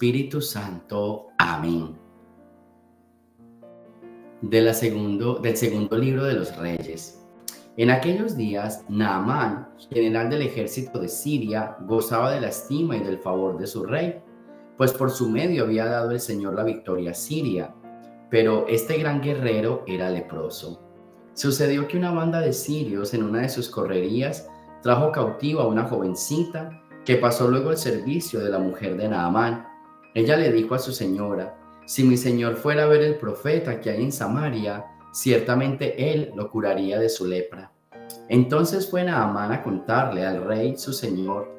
Espíritu Santo. Amén. Del segundo libro de los Reyes. En aquellos días, Naamán, general del ejército de Siria, gozaba de la estima y del favor de su rey, pues por su medio había dado el Señor la victoria a Siria. Pero este gran guerrero era leproso. Sucedió que una banda de sirios en una de sus correrías trajo cautiva a una jovencita que pasó luego el servicio de la mujer de Naamán. Ella le dijo a su señora: si mi señor fuera a ver el profeta que hay en Samaria, ciertamente él lo curaría de su lepra. Entonces fue Naamán a contarle al rey su señor: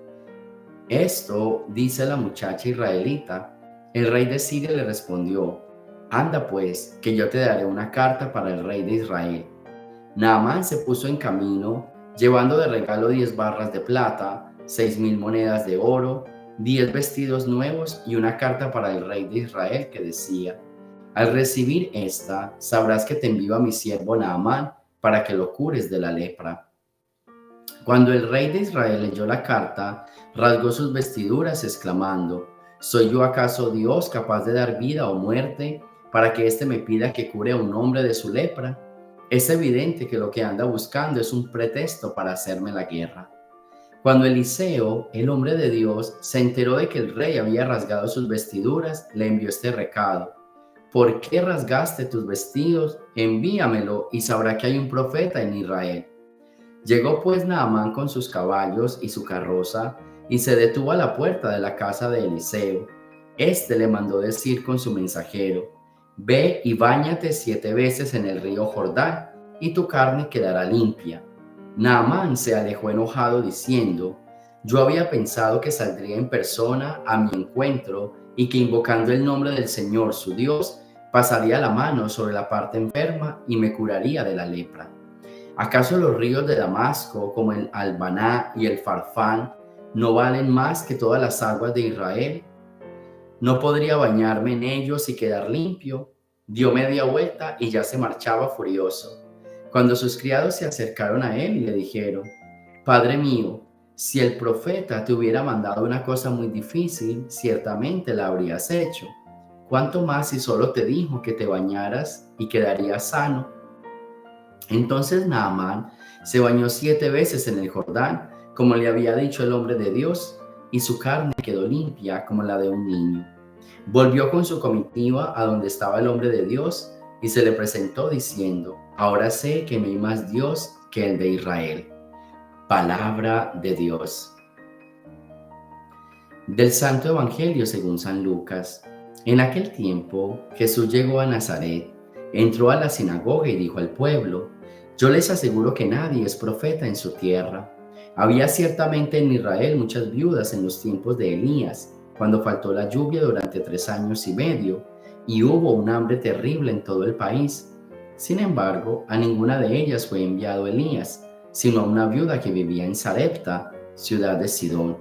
esto dice la muchacha israelita. El rey de Siria le respondió: anda pues, que yo te daré una carta para el rey de Israel. Naamán se puso en camino, llevando de regalo 10 barras de plata, 6,000 monedas de oro, 10 vestidos nuevos y una carta para el rey de Israel que decía: al recibir esta, sabrás que te envío a mi siervo Naamán para que lo cures de la lepra. Cuando el rey de Israel leyó la carta, rasgó sus vestiduras exclamando: ¿soy yo acaso Dios capaz de dar vida o muerte para que éste me pida que cure a un hombre de su lepra? Es evidente que lo que anda buscando es un pretexto para hacerme la guerra. Cuando Eliseo, el hombre de Dios, se enteró de que el rey había rasgado sus vestiduras, le envió este recado: ¿por qué rasgaste tus vestidos? Envíamelo y sabrá que hay un profeta en Israel. Llegó pues Naamán con sus caballos y su carroza y se detuvo a la puerta de la casa de Eliseo. Este le mandó decir con su mensajero: ve y báñate 7 veces en el río Jordán y tu carne quedará limpia. Naamán se alejó enojado diciendo: yo había pensado que saldría en persona a mi encuentro y que invocando el nombre del Señor su Dios pasaría la mano sobre la parte enferma y me curaría de la lepra. ¿Acaso los ríos de Damasco, como el Albaná y el Farfán, no valen más que todas las aguas de Israel? ¿No podría bañarme en ellos y quedar limpio? Dio media vuelta y ya se marchaba furioso. Cuando sus criados se acercaron a él y le dijeron: Padre mío, si el profeta te hubiera mandado una cosa muy difícil, ciertamente la habrías hecho. ¿Cuánto más si solo te dijo que te bañaras y quedarías sano? Entonces Naamán se bañó 7 veces en el Jordán, como le había dicho el hombre de Dios, y su carne quedó limpia como la de un niño. Volvió con su comitiva a donde estaba el hombre de Dios y se le presentó diciendo: ahora sé que no hay más Dios que el de Israel. Palabra de Dios. Del Santo Evangelio según San Lucas. En aquel tiempo Jesús llegó a Nazaret, entró a la sinagoga y dijo al pueblo: yo les aseguro que nadie es profeta en su tierra. Había ciertamente en Israel muchas viudas en los tiempos de Elías, cuando faltó la lluvia durante 3 años y medio, y hubo un hambre terrible en todo el país. Sin embargo, a ninguna de ellas fue enviado Elías, sino a una viuda que vivía en Sarepta, ciudad de Sidón.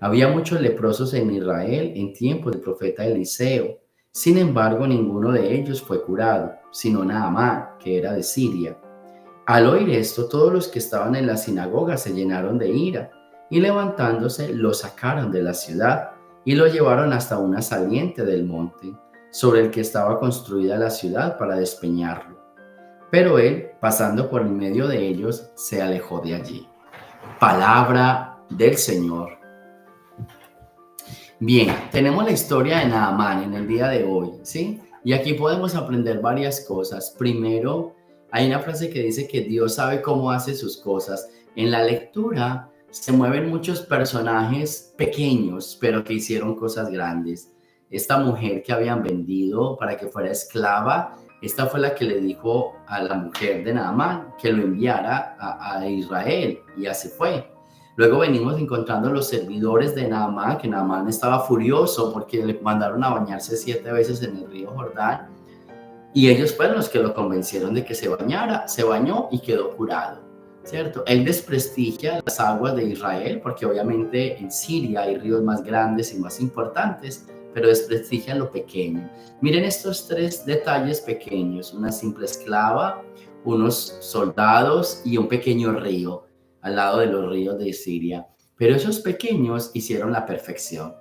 Había muchos leprosos en Israel en tiempo del profeta Eliseo. Sin embargo, ninguno de ellos fue curado, sino Naamán, que era de Siria. Al oír esto, todos los que estaban en la sinagoga se llenaron de ira, y levantándose lo sacaron de la ciudad y lo llevaron hasta una saliente del monte, sobre el que estaba construida la ciudad, para despeñarlo. Pero él, pasando por en medio de ellos, se alejó de allí. Palabra del Señor. Bien, tenemos la historia de Naamán en el día de hoy, ¿sí? Y aquí podemos aprender varias cosas. Primero, hay una frase que dice que Dios sabe cómo hace sus cosas. En la lectura se mueven muchos personajes pequeños, pero que hicieron cosas grandes. Esta mujer que habían vendido para que fuera esclava, esta fue la que le dijo a la mujer de Naamán que lo enviara a Israel, y así fue. Luego venimos encontrando los servidores de Naamán, que Naamán estaba furioso porque le mandaron a bañarse 7 veces en el río Jordán, y ellos fueron los que lo convencieron de que se bañara. Se bañó y quedó curado, ¿cierto? Él desprestigia las aguas de Israel porque obviamente en Siria hay ríos más grandes y más importantes, pero desprestigia lo pequeño. Miren estos 3 detalles pequeños: una simple esclava, unos soldados y un pequeño río al lado de los ríos de Siria. Pero esos pequeños hicieron la perfección.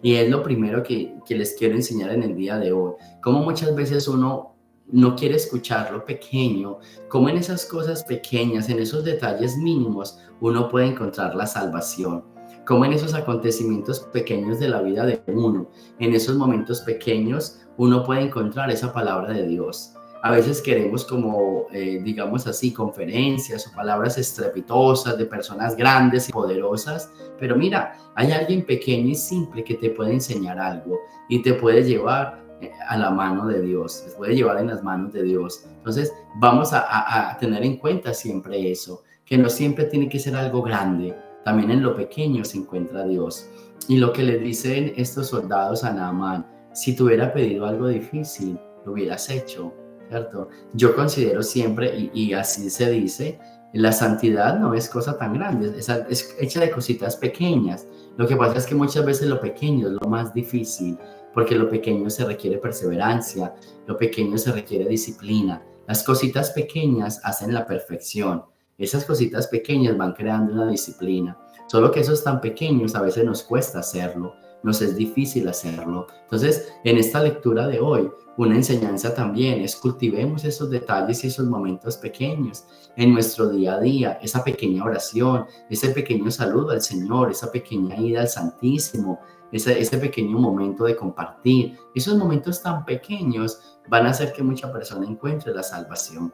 Y es lo primero que les quiero enseñar en el día de hoy. Cómo muchas veces uno no quiere escuchar lo pequeño, cómo en esas cosas pequeñas, en esos detalles mínimos, uno puede encontrar la salvación. Cómo en esos acontecimientos pequeños de la vida de uno, en esos momentos pequeños, uno puede encontrar esa palabra de Dios. A veces queremos como, digamos así, conferencias o palabras estrepitosas de personas grandes y poderosas, pero mira, hay alguien pequeño y simple que te puede enseñar algo y te puede llevar a la mano de Dios, te puede llevar en las manos de Dios. Entonces, vamos a tener en cuenta siempre eso, que no siempre tiene que ser algo grande, también en lo pequeño se encuentra Dios. Y lo que le dicen estos soldados a Naamán, si te hubiera pedido algo difícil, lo hubieras hecho, ¿cierto? Yo considero siempre, y así se dice, la santidad no es cosa tan grande, es hecha de cositas pequeñas. Lo que pasa es que muchas veces lo pequeño es lo más difícil, porque lo pequeño se requiere perseverancia, lo pequeño se requiere disciplina. Las cositas pequeñas hacen la perfección. Esas cositas pequeñas van creando una disciplina. Solo que esos tan pequeños a veces nos cuesta hacerlo, nos es difícil hacerlo. Entonces, en esta lectura de hoy, una enseñanza también es cultivemos esos detalles y esos momentos pequeños en nuestro día a día, esa pequeña oración, ese pequeño saludo al Señor, esa pequeña ida al Santísimo, ese pequeño momento de compartir. Esos momentos tan pequeños van a hacer que mucha persona encuentre la salvación.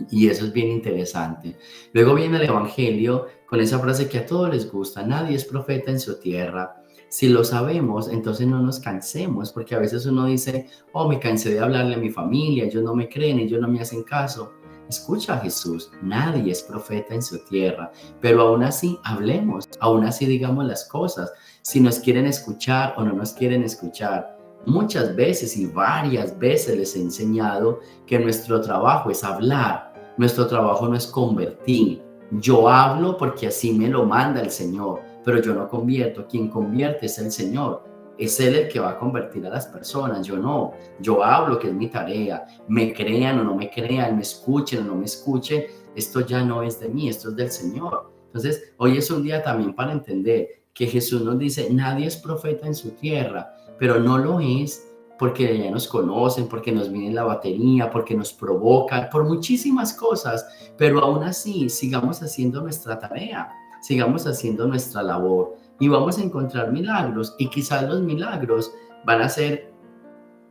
Y eso es bien interesante. Luego viene el Evangelio con esa frase que a todos les gusta, nadie es profeta en su tierra. Si lo sabemos, entonces no nos cansemos, porque a veces uno dice, oh, me cansé de hablarle a mi familia, ellos no me creen, ellos no me hacen caso. Escucha a Jesús, nadie es profeta en su tierra, pero aún así hablemos, aún así digamos las cosas, si nos quieren escuchar o no nos quieren escuchar. Muchas veces y varias veces les he enseñado que nuestro trabajo es hablar, nuestro trabajo no es convertir. Yo hablo porque así me lo manda el Señor, pero yo no convierto. Quien convierte es el Señor. Es Él el que va a convertir a las personas, yo no. Yo hablo, que es mi tarea. Me crean o no me crean, me escuchen o no me escuchen, esto ya no es de mí, esto es del Señor. Entonces, hoy es un día también para entender que Jesús nos dice, nadie es profeta en su tierra, pero no lo es porque ya nos conocen, porque nos viene la batería, porque nos provocan, por muchísimas cosas, pero aún así sigamos haciendo nuestra tarea, sigamos haciendo nuestra labor y vamos a encontrar milagros y quizás los milagros van a ser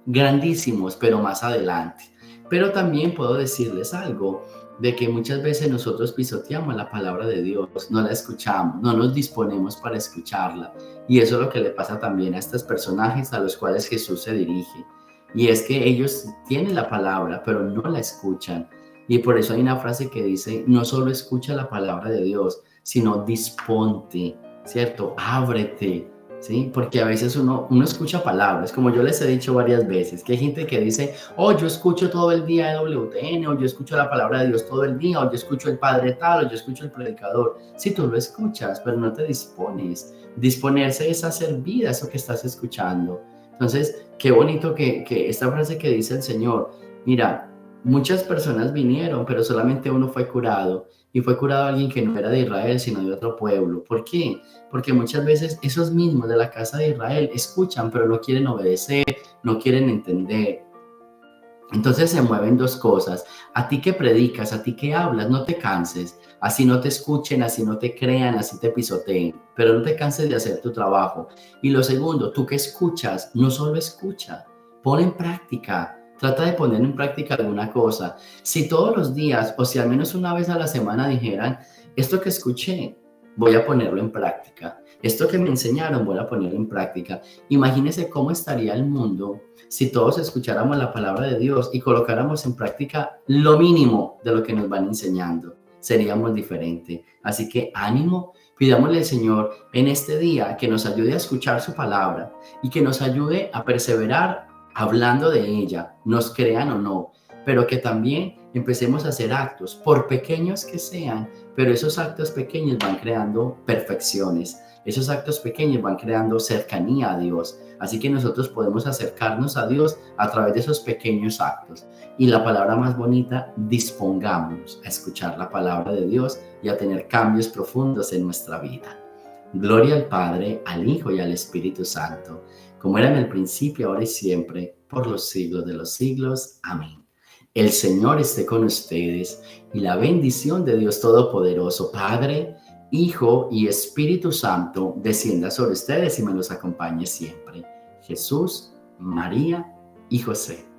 grandísimos, pero más adelante. Pero también puedo decirles algo, de que muchas veces nosotros pisoteamos la palabra de Dios, no la escuchamos, no nos disponemos para escucharla. Y eso es lo que le pasa también a estos personajes a los cuales Jesús se dirige. Y es que ellos tienen la palabra, pero no la escuchan. Y por eso hay una frase que dice, no solo escucha la palabra de Dios, sino disponte, ¿cierto? Ábrete, ¿sí? Porque a veces uno escucha palabras, como yo les he dicho varias veces, que hay gente que dice, oh, yo escucho todo el día EWTN, o yo escucho la palabra de Dios todo el día, o yo escucho el Padre tal, o yo escucho el predicador. Sí, tú lo escuchas, pero no te dispones. Disponerse es hacer vida eso que estás escuchando. Entonces, qué bonito que esta frase que dice el Señor, mira, muchas personas vinieron, pero solamente uno fue curado, y fue curado alguien que no era de Israel, sino de otro pueblo. ¿Por qué? Porque muchas veces esos mismos de la casa de Israel escuchan, pero no quieren obedecer, no quieren entender. Entonces se mueven dos cosas. A ti que predicas, a ti que hablas, no te canses. Así no te escuchen, así no te crean, así te pisoteen. Pero no te canses de hacer tu trabajo. Y lo segundo, tú que escuchas, no solo escucha, pon en práctica. Trata de poner en práctica alguna cosa. Si todos los días, o si al menos una vez a la semana dijeran, esto que escuché, voy a ponerlo en práctica. Esto que me enseñaron, voy a ponerlo en práctica. Imagínese cómo estaría el mundo si todos escucháramos la palabra de Dios y colocáramos en práctica lo mínimo de lo que nos van enseñando. Seríamos diferentes. Así que ánimo, pidámosle al Señor en este día que nos ayude a escuchar su palabra y que nos ayude a perseverar hablando de ella, nos crean o no, pero que también empecemos a hacer actos, por pequeños que sean, pero esos actos pequeños van creando perfecciones. Esos actos pequeños van creando cercanía a Dios. Así que nosotros podemos acercarnos a Dios a través de esos pequeños actos. Y la palabra más bonita, dispongámonos a escuchar la palabra de Dios y a tener cambios profundos en nuestra vida. Gloria al Padre, al Hijo y al Espíritu Santo, como era en el principio, ahora y siempre, por los siglos de los siglos. Amén. El Señor esté con ustedes y la bendición de Dios Todopoderoso, Padre, Hijo y Espíritu Santo, descienda sobre ustedes y me los acompañe siempre. Jesús, María y José.